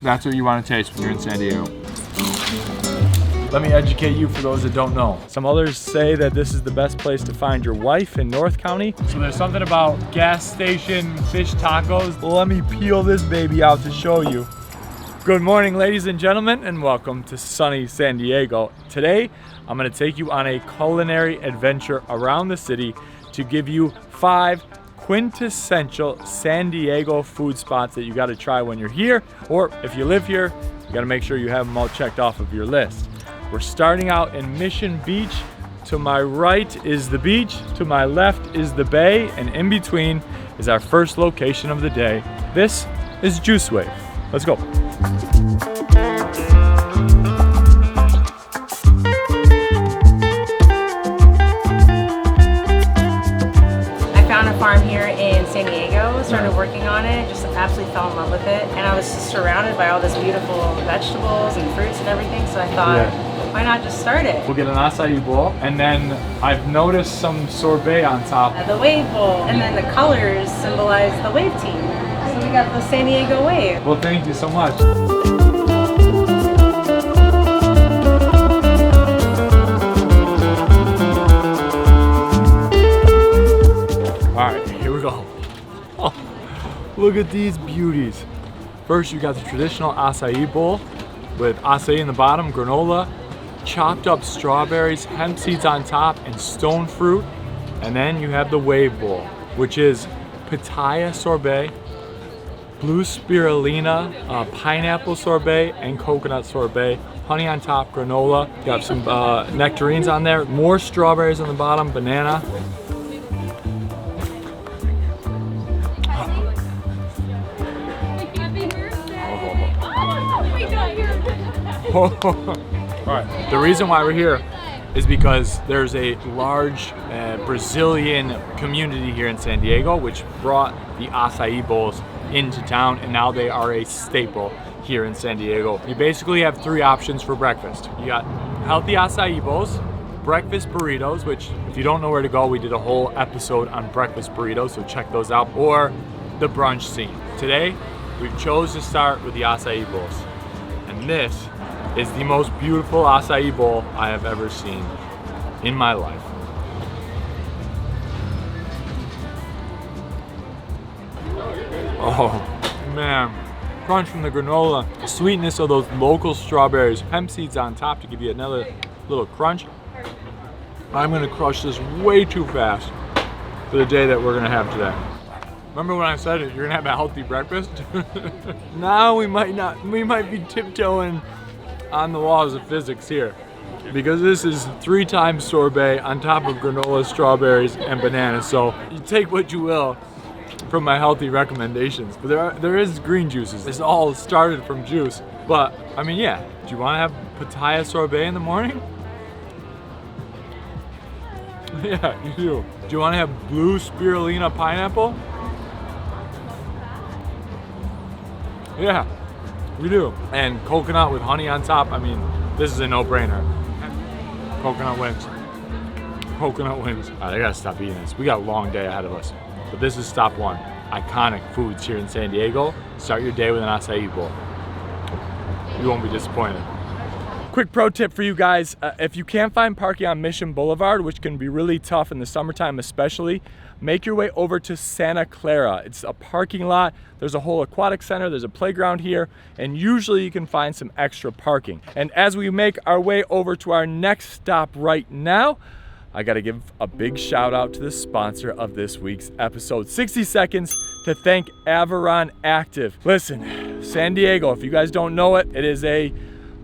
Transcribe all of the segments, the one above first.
That's what you want to taste when you're in San Diego. Let me educate you for those that don't know. Some others say that this is the best place to find your wife in North County. So there's something about gas station fish tacos. Well, let me peel this baby out to show you. Good morning, ladies and gentlemen, and welcome to sunny San Diego. Today, I'm gonna take you on a culinary adventure around the city to give you 5 quintessential San Diego food spots that you gotta try when you're here, or if you live here, you gotta make sure you have them all checked off of your list. We're starting out in Mission Beach. To my right is the beach, to my left is the bay, and in between is our first location of the day. This is Juice Wave. Let's go. Farm here in San Diego, started working on it, just absolutely fell in love with it, and I was surrounded by all this beautiful vegetables and fruits and everything, so I thought, why not just start it? We'll get an acai bowl, and then I've noticed some sorbet on top. The wave bowl, and then the colors symbolize the wave team, so we got the San Diego wave. Well, thank you so much. Oh, look at these beauties. First, you got the traditional acai bowl with acai in the bottom, granola, chopped up strawberries, hemp seeds on top, and stone fruit. And then you have the wave bowl, which is pitaya sorbet, blue spirulina, pineapple sorbet, and coconut sorbet. Honey on top, granola. Got some nectarines on there, more strawberries on the bottom, banana. Alright, the reason why we're here is because there's a large Brazilian community here in San Diego which brought the acai bowls into town, and now they are a staple here in San Diego. You basically have 3 options for breakfast. You got healthy acai bowls, breakfast burritos, which if you don't know where to go, we did a whole episode on breakfast burritos, so check those out, or the brunch scene. Today, we've chose to start with the acai bowls, and this is the most beautiful acai bowl I have ever seen in my life. Oh man, crunch from the granola, the sweetness of those local strawberries, hemp seeds on top to give you another little crunch. I'm gonna crush this way too fast for the day that we're gonna have today. Remember when I said it, you're gonna have a healthy breakfast? Now we might be tiptoeing on the laws of physics here, because this is 3 times sorbet on top of granola, strawberries, and bananas. So you take what you will from my healthy recommendations, but there is green juices. This all started from juice, but I mean, yeah. Do you want to have pitaya sorbet in the morning? Yeah, you do. Do you want to have blue spirulina pineapple? Yeah. We do. And coconut with honey on top. I mean, this is a no-brainer. Coconut wins. Coconut wins. All right, I gotta stop eating this. We got a long day ahead of us. But this is stop 1. Iconic foods here in San Diego. Start your day with an acai bowl. You won't be disappointed. Quick pro tip for you guys. If you can't find parking on Mission Boulevard, which can be really tough in the summertime especially, make your way over to Santa Clara. It's a parking lot. There's a whole aquatic center, there's a playground here, and usually you can find some extra parking. And as we make our way over to our next stop right now, I gotta give a big shout out to the sponsor of this week's episode. 60 seconds to thank Averon Active. Listen, San Diego, if you guys don't know it, it is a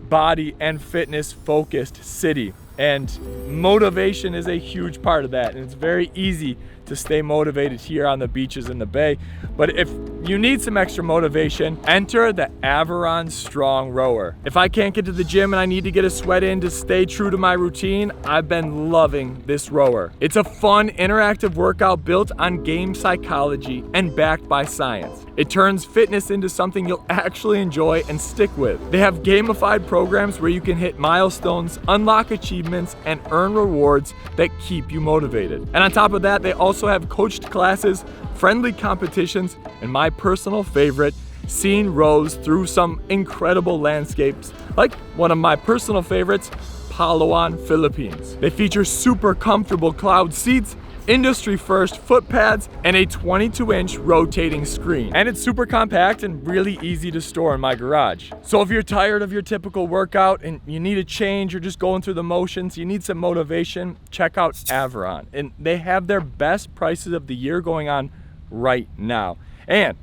body and fitness focused city, and motivation is a huge part of that, and it's very easy to stay motivated here on the beaches in the bay. But if you need some extra motivation, enter the Averon Strong Rower. If I can't get to the gym and I need to get a sweat in to stay true to my routine, I've been loving this rower. It's a fun, interactive workout built on game psychology and backed by science. It turns fitness into something you'll actually enjoy and stick with. They have gamified programs where you can hit milestones, unlock achievements, and earn rewards that keep you motivated. And on top of that, they also have coached classes, friendly competitions, and my personal favorite, Scene rows through some incredible landscapes, like one of my personal favorites, Palawan, Philippines. They feature super comfortable cloud seats, industry first foot pads, and a 22-inch rotating screen. And it's super compact and really easy to store in my garage. So if you're tired of your typical workout and you need a change or just going through the motions, you need some motivation, check out Avron. And they have their best prices of the year going on right now. And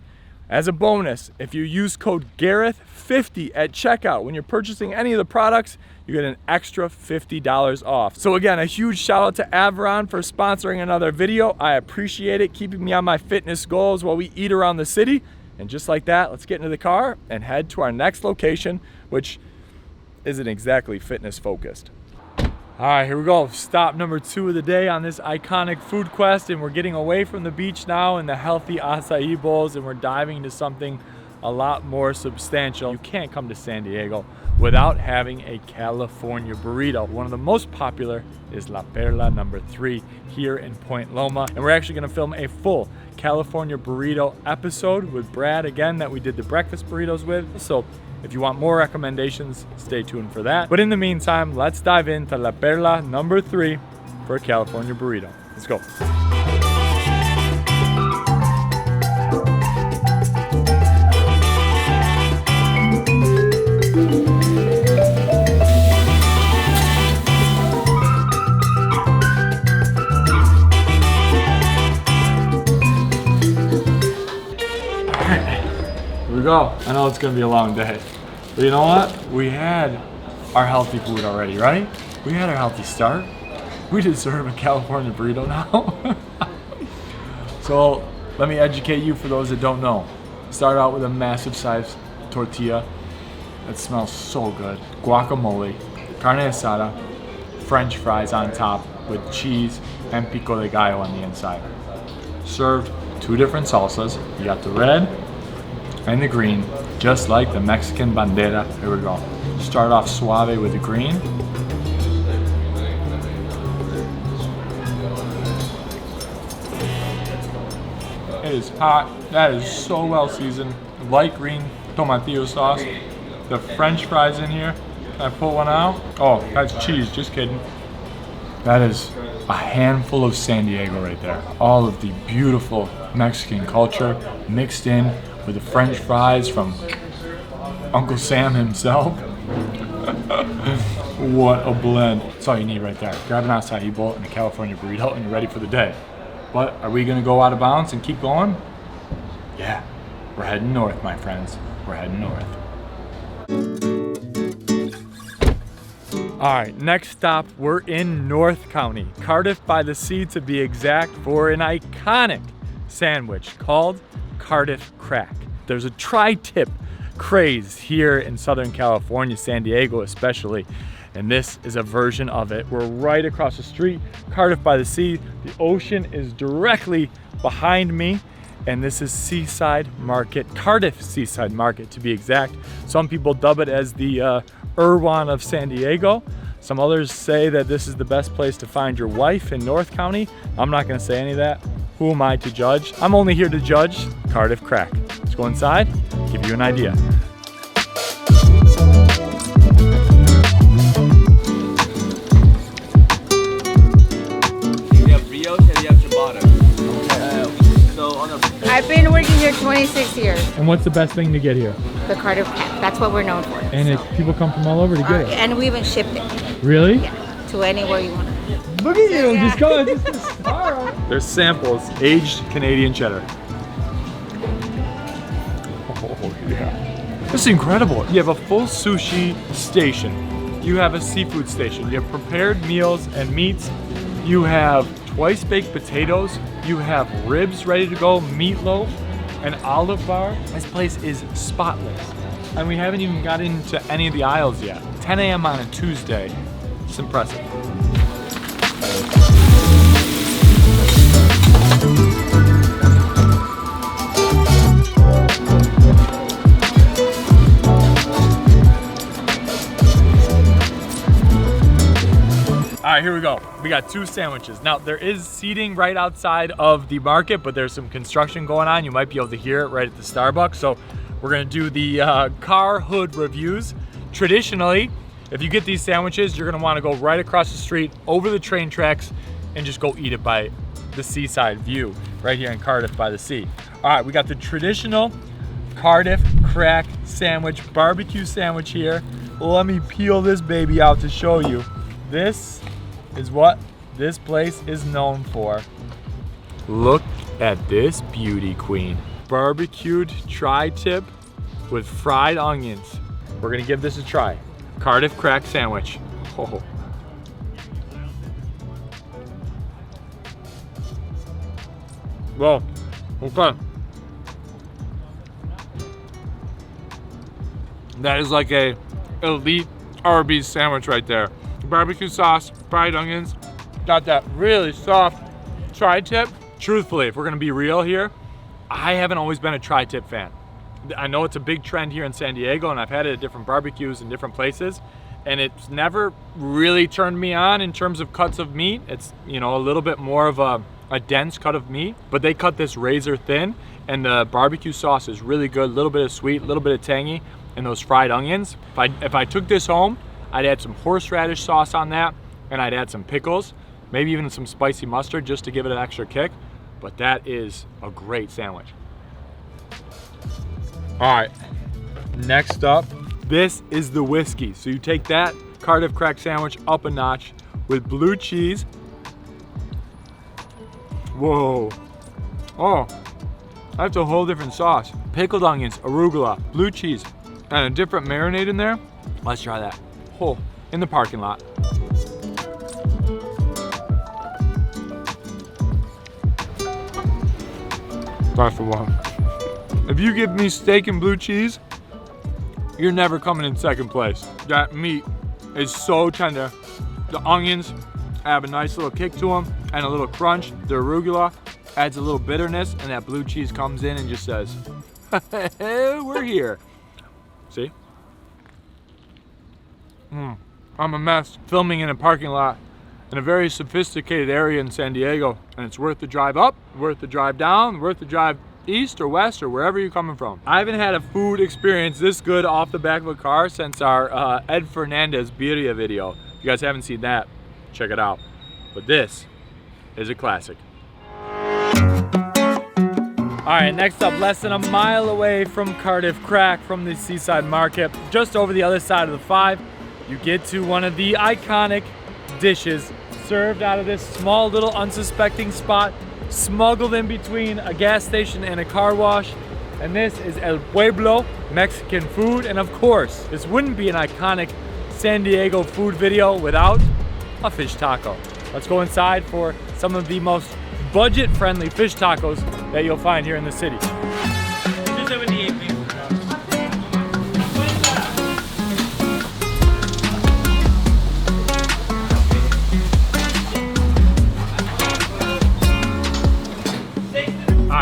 as a bonus, if you use code Gareth50 at checkout when you're purchasing any of the products, you get an extra $50 off. So again, a huge shout out to Avron for sponsoring another video. I appreciate it, keeping me on my fitness goals while we eat around the city. And just like that, let's get into the car and head to our next location, which isn't exactly fitness focused. All right, here we go. Stop number 2 of the day on this iconic food quest, and we're getting away from the beach now and the healthy acai bowls, and we're diving into something a lot more substantial. You can't come to San Diego without having a California burrito. One of the most popular is La Perla number 3 here in Point Loma, and we're actually gonna film a full California burrito episode with Brad again that we did the breakfast burritos with. So if you want more recommendations, stay tuned for that. But in the meantime, let's dive into La Perla number 3 for a California burrito. Let's go. Here we go. I know it's gonna be a long day, but you know what? We had our healthy food already, right? We had our healthy start. We deserve a California burrito now. So let me educate you for those that don't know. Start out with a massive size tortilla that smells so good. Guacamole, carne asada, French fries on top with cheese and pico de gallo on the inside. Served 2 different salsas. You got the red and the green, just like the Mexican bandera. Here we go. Start off suave with the green. It is hot. That is so well seasoned. Light green tomatillo sauce. The French fries in here. Can I pull one out? Oh, that's cheese, just kidding. That is a handful of San Diego right there. All of the beautiful Mexican culture mixed in with the French fries from Uncle Sam himself. What a blend. That's all you need right there. Grab an acai bowl and a California burrito and you're ready for the day. But are we gonna go out of bounds and keep going? Yeah, we're heading north, my friends. We're heading north. All right, next stop, we're in North County, Cardiff by the Sea to be exact, for an iconic sandwich called Cardiff Crack. There's a tri-tip craze here in Southern California, San Diego especially, and this is a version of it. We're right across the street, Cardiff by the Sea. The ocean is directly behind me, and this is Seaside Market, Cardiff Seaside Market to be exact. Some people dub it as the Irwan of San Diego. Some others say that this is the best place to find your wife in North County. I'm not gonna say any of that. Who am I to judge? I'm only here to judge Cardiff Crack. Let's go inside, give you an idea. We have brioche and we have ciabatta. I've been working here 26 years. And what's the best thing to get here? The Cardiff Cat. That's what we're known for. And if people come from all over to get it? And we even shipped it. Really? Yeah, to anywhere you want to. Look at you, Yeah. just go, just all right. There's samples, aged Canadian cheddar. Oh yeah. This is incredible. You have a full sushi station. You have a seafood station. You have prepared meals and meats. You have twice baked potatoes. You have ribs ready to go, meatloaf, an olive bar. This place is spotless. And we haven't even got into any of the aisles yet. 10 a.m. on a Tuesday. It's impressive. All right, here we go. We got 2 sandwiches. Now, there is seating right outside of the market, but there's some construction going on. You might be able to hear it right at the Starbucks. So We're gonna do the car hood reviews. Traditionally, if you get these sandwiches, you're gonna wanna go right across the street, over the train tracks, and just go eat it by the Seaside view, right here in Cardiff by the sea. All right, we got the traditional Cardiff crack sandwich, barbecue sandwich here. Let me peel this baby out to show you. This is what this place is known for. Look at this beauty queen. Barbecued tri-tip with fried onions. We're gonna give this a try. Cardiff crack sandwich. Oh. Well, okay. That is like a elite Arby's sandwich right there. Barbecue sauce, fried onions, got that really soft tri-tip. Truthfully, if we're gonna be real here, I haven't always been a tri-tip fan. I know it's a big trend here in San Diego, and I've had it at different barbecues in different places, and it's never really turned me on in terms of cuts of meat. It's, you know, a little bit more of a dense cut of meat, but they cut this razor thin, and the barbecue sauce is really good. A little bit of sweet, a little bit of tangy, and those fried onions. If I took this home, I'd add some horseradish sauce on that, and I'd add some pickles, maybe even some spicy mustard just to give it an extra kick. But that is a great sandwich. All right, next up, this is the whiskey. So you take that Cardiff crack sandwich up a notch with blue cheese. Whoa. Oh, that's a whole different sauce. Pickled onions, arugula, blue cheese, and a different marinade in there. Let's try that. Oh, in the parking lot. That's the one. If you give me steak and blue cheese, you're never coming in second place. That meat is so tender. The onions have a nice little kick to them and a little crunch. The arugula adds a little bitterness, and that blue cheese comes in and just says, we're here. See? I'm a mess. Filming in a parking lot in a very sophisticated area in San Diego, and it's worth the drive up, worth the drive down, worth the drive east or west or wherever you're coming from. I haven't had a food experience this good off the back of a car since our Ed Fernandez birria video. If you guys haven't seen that, check it out. But this is a classic. All right, next up, less than a mile away from Cardiff Crack, from the Seaside Market, just over the other side of the 5, you get to one of the iconic dishes served out of this small little unsuspecting spot, smuggled in between a gas station and a car wash. And this is El Pueblo Mexican food. And of course, this wouldn't be an iconic San Diego food video without a fish taco. Let's go inside for some of the most budget-friendly fish tacos that you'll find here in the city.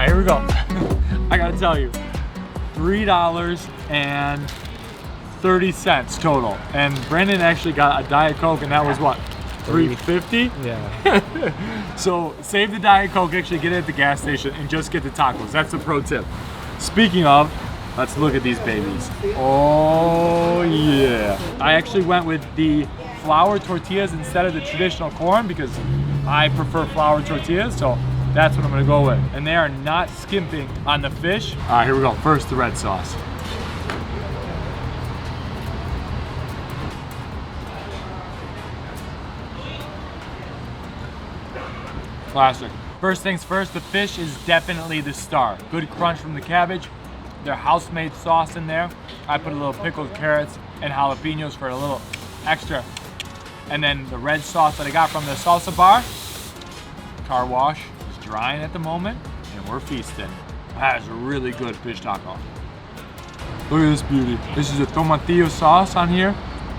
Here we go. I gotta tell you, $3.30 total. And Brandon actually got a Diet Coke, and that was what, $3.50? Yeah. So save the Diet Coke, actually get it at the gas station, and just get the tacos. That's the pro tip. Speaking of, let's look at these babies. Oh yeah. I actually went with the flour tortillas instead of the traditional corn because I prefer flour tortillas, so that's what I'm gonna go with. And they are not skimping on the fish. All right, here we go. First, the red sauce. Classic. First things first, the fish is definitely the star. Good crunch from the cabbage. Their house-made sauce in there. I put a little pickled carrots and jalapenos for a little extra. And then the red sauce that I got from the salsa bar. Car wash. Drying at the moment, and we're feasting. That is a really good fish taco. Look at this beauty. This is a tomatillo sauce on here,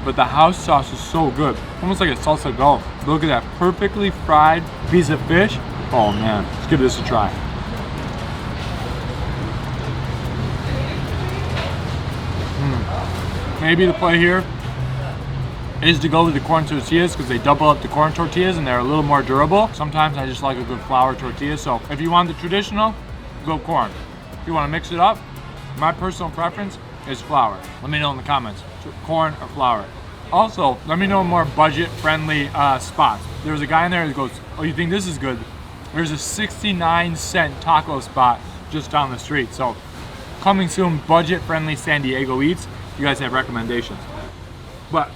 but the house sauce is so good. Almost like a salsa go. Look at that perfectly fried piece of fish. Oh man, let's give this a try. Maybe the play here is to go with the corn tortillas because they double up the corn tortillas and they're a little more durable. Sometimes I just like a good flour tortilla. So if you want the traditional, go corn. If you want to mix it up, My personal preference is flour. Let me know in the comments, corn or flour. Also, let me know more budget-friendly spots. There was a guy in there who goes, oh, you think this is good? There's a 69-cent taco spot just down the street. So, coming soon, budget-friendly San Diego eats. You guys have recommendations. But,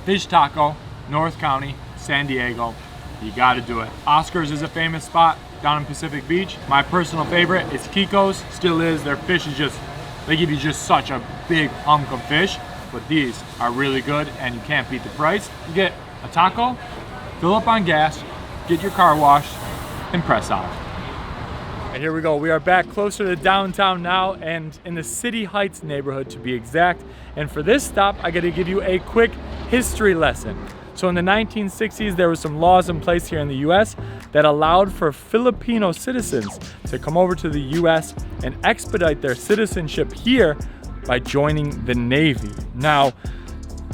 fish taco, North County, San Diego, you gotta do it. Oscar's is a famous spot down in Pacific Beach. My personal favorite is Kiko's, still is. Their fish is just, they give you just such a big hunk of fish, but these are really good and you can't beat the price. You get a taco, fill up on gas, get your car washed, and press on. And here we go. We are back closer to downtown now and in the City Heights neighborhood to be exact. And for this stop, I gotta give you a quick history lesson. So in the 1960s, there were some laws in place here in the US that allowed for Filipino citizens to come over to the US and expedite their citizenship here by joining the Navy. Now,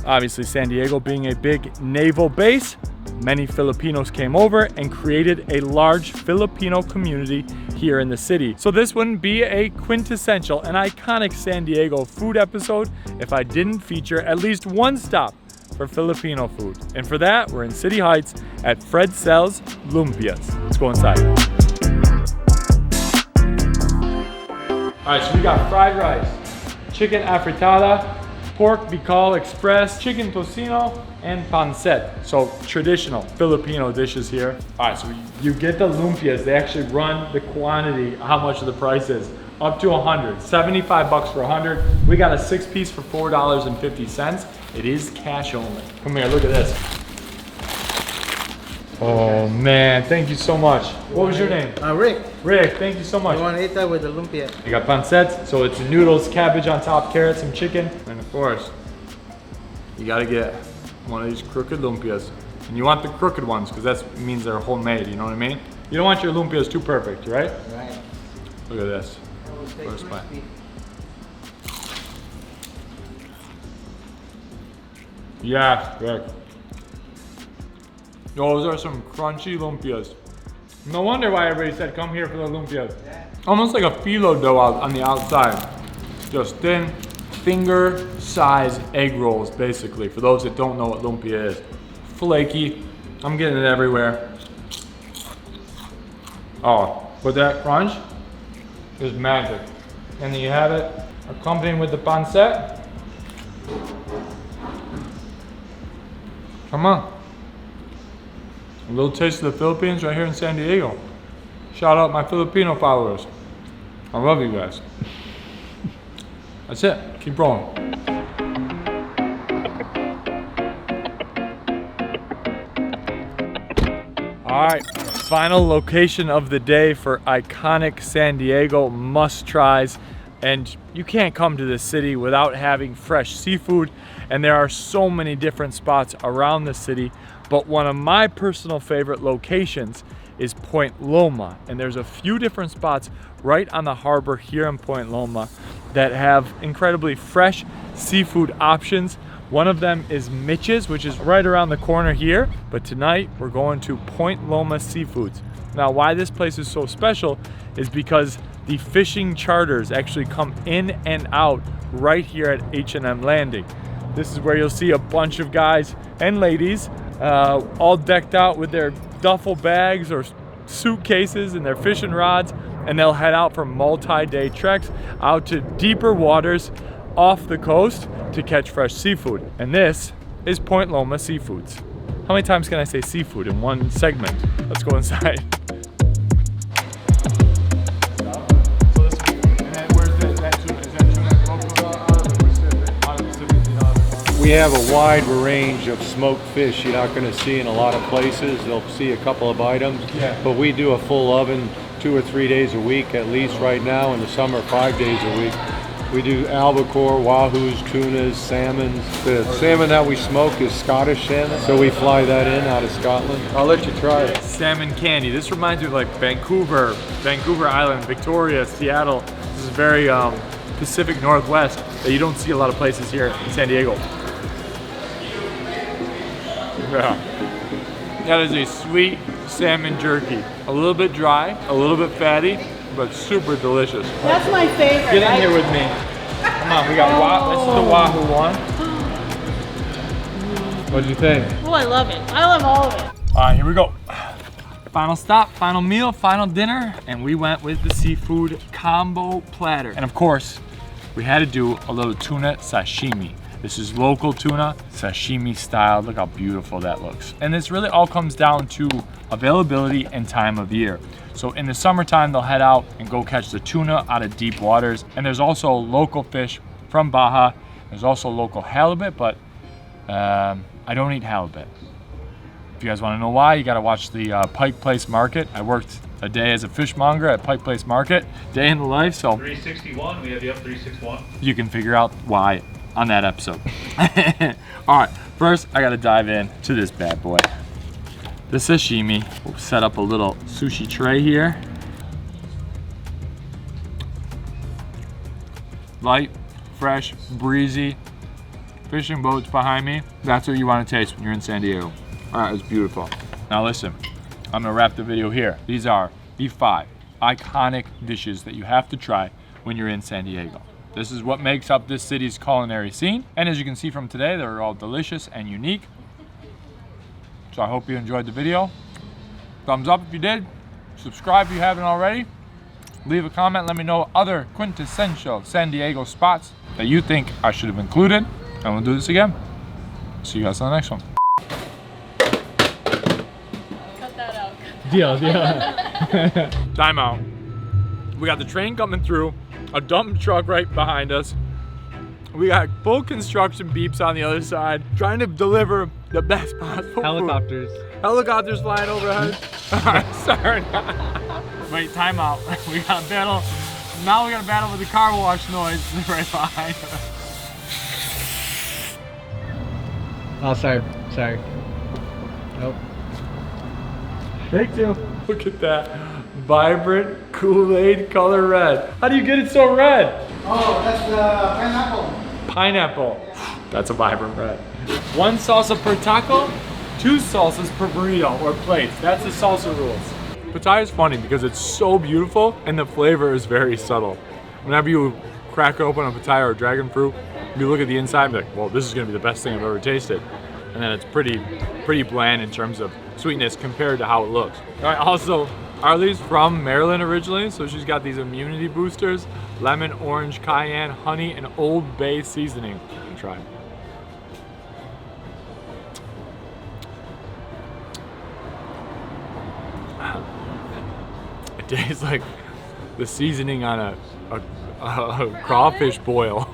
obviously San Diego being a big naval base, many Filipinos came over and created a large Filipino community here in the city. So this wouldn't be a quintessential and iconic San Diego food episode if I didn't feature at least one stop for Filipino food. And for that, we're in City Heights at Fredcel's Lumpias. Let's go inside. All right, so we got fried rice, chicken afritada, pork bical express, chicken tocino, and pancit. So traditional Filipino dishes here. All right, so you get the lumpias. They actually run the quantity, how much the price is, up to 100. 75 bucks for 100. We got a 6-piece for $4.50. It is cash only. Come here, look at this. Oh man, thank you so much. What was your name? Rick. Rick, thank you so much. You want to eat that with the lumpia? You got pancets, so it's noodles, cabbage on top, carrots, some chicken. And of course, you gotta get one of these crooked lumpias. And you want the crooked ones, because that means they're homemade, you know what I mean? You don't want your lumpias too perfect, right? Right. Look at this. First bite. Yeah, Rick. Those are some crunchy lumpias. No wonder why everybody said come here for the lumpias. Yeah. Almost like a phyllo dough on the outside. Just thin, finger-sized egg rolls, basically, for those that don't know what lumpia is. Flaky. I'm getting it everywhere. Oh, but that crunch is magic. And then you have it accompanied with the pancet. Come on. A little taste of the Philippines right here in San Diego. Shout out my Filipino followers. I love you guys. That's it. Keep rolling. All right, final location of the day for iconic San Diego must-tries. And you can't come to this city without having fresh seafood. And there are so many different spots around the city. But one of my personal favorite locations is Point Loma. And there's a few different spots right on the harbor here in Point Loma that have incredibly fresh seafood options. One of them is Mitch's, which is right around the corner here. But tonight we're going to Point Loma Seafoods. Now, why this place is so special is because the fishing charters actually come in and out right here at H&M Landing. This is where you'll see a bunch of guys and ladies all decked out with their duffel bags or suitcases and their fishing rods, and they'll head out for multi-day treks out to deeper waters off the coast to catch fresh seafood. And this is Point Loma Seafoods. How many times can I say seafood in one segment? Let's go inside. We have a wide range of smoked fish you're not going to see in a lot of places. They'll see a couple of items, but we do a full oven 2 or 3 days a week, at least right now. In the summer, 5 days a week. We do albacore, wahoos, tunas, salmons. The salmon that we smoke is Scottish salmon, so we fly that in out of Scotland. I'll let you try it. Salmon candy. This reminds me of like Vancouver Island, Victoria, Seattle. This is very Pacific Northwest that you don't see a lot of places here in San Diego. Yeah. That is a sweet salmon jerky. A little bit dry, a little bit fatty, but super delicious. That's my favorite. Get in here with me. Come on, we got this is the Wahoo one. What'd you think? Oh, I love it. I love all of it. All right, here we go. Final stop, final meal, final dinner, and we went with the seafood combo platter. And of course, we had to do a little tuna sashimi. This is local tuna, sashimi style. Look how beautiful that looks. And this really all comes down to availability and time of year. So in the summertime, they'll head out and go catch the tuna out of deep waters. And there's also local fish from Baja. There's also local halibut, but I don't eat halibut. If you guys want to know why, you got to watch the Pike Place Market. I worked a day as a fishmonger at Pike Place Market, day in the life. So 361, we have you up 361. you can figure out why on that episode. All right, first I got to dive in to this bad boy. The sashimi. We'll set up a little sushi tray here. Light, fresh, breezy. Fishing boats behind me. That's what you want to taste when you're in San Diego. All right, it's beautiful. Now listen, I'm gonna wrap the video here. These are the 5 iconic dishes that you have to try when you're in San Diego. This is what makes up this city's culinary scene. And as you can see from today, they're all delicious and unique. So I hope you enjoyed the video. Thumbs up if you did. Subscribe if you haven't already. Leave a comment, let me know other quintessential San Diego spots that you think I should have included. And we'll do this again. See you guys on the next one. Cut that out. Deal. Time out. We got the train coming through, a dump truck right behind us. We got full construction beeps on the other side, trying to deliver the best possible Helicopters. food. Helicopters flying overhead. Alright, sorry. Wait, time out. We got a battle. Now we got a battle with the car wash noise right behind us. Oh, sorry. Nope. Thank you. Look at that. Vibrant Kool-Aid color red. How do you get it so red? Oh, that's the pineapple. Pineapple. That's a vibrant red. 1 salsa per taco, 2 salsas per burrito or plates. That's the salsa rules. Pitaya is funny because it's so beautiful and the flavor is very subtle. Whenever you crack open a pitaya or dragon fruit, you look at the inside and be like, well, this is gonna be the best thing I've ever tasted. And then it's pretty bland in terms of sweetness compared to how it looks. All right, also, Arlie's from Maryland originally, so she's got these immunity boosters, lemon, orange, cayenne, honey, and Old Bay seasoning. Try it. It tastes like the seasoning on a crawfish boil.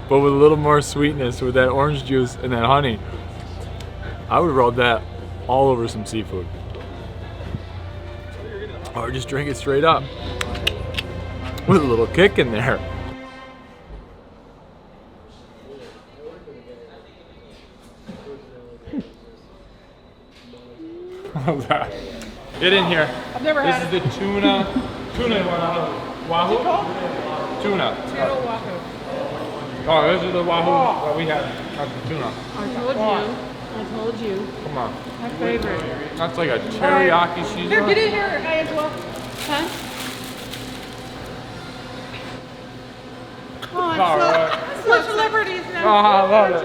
But with a little more sweetness with that orange juice and that honey. I would roll that all over some seafood. Or just drink it straight up. With a little kick in there. How's that? Get in here. I've never had it. This is the tuna Wahoo. What's it called? Tuna. Tuna Wahoo. Oh, this is the Wahoo that we had. That's the tuna. I told you. Come on. My favorite. That's like a teriyaki seasoning. Here, get in here, I as well. Huh? Oh, I'm All so, right. such liberties now. Oh, I love it.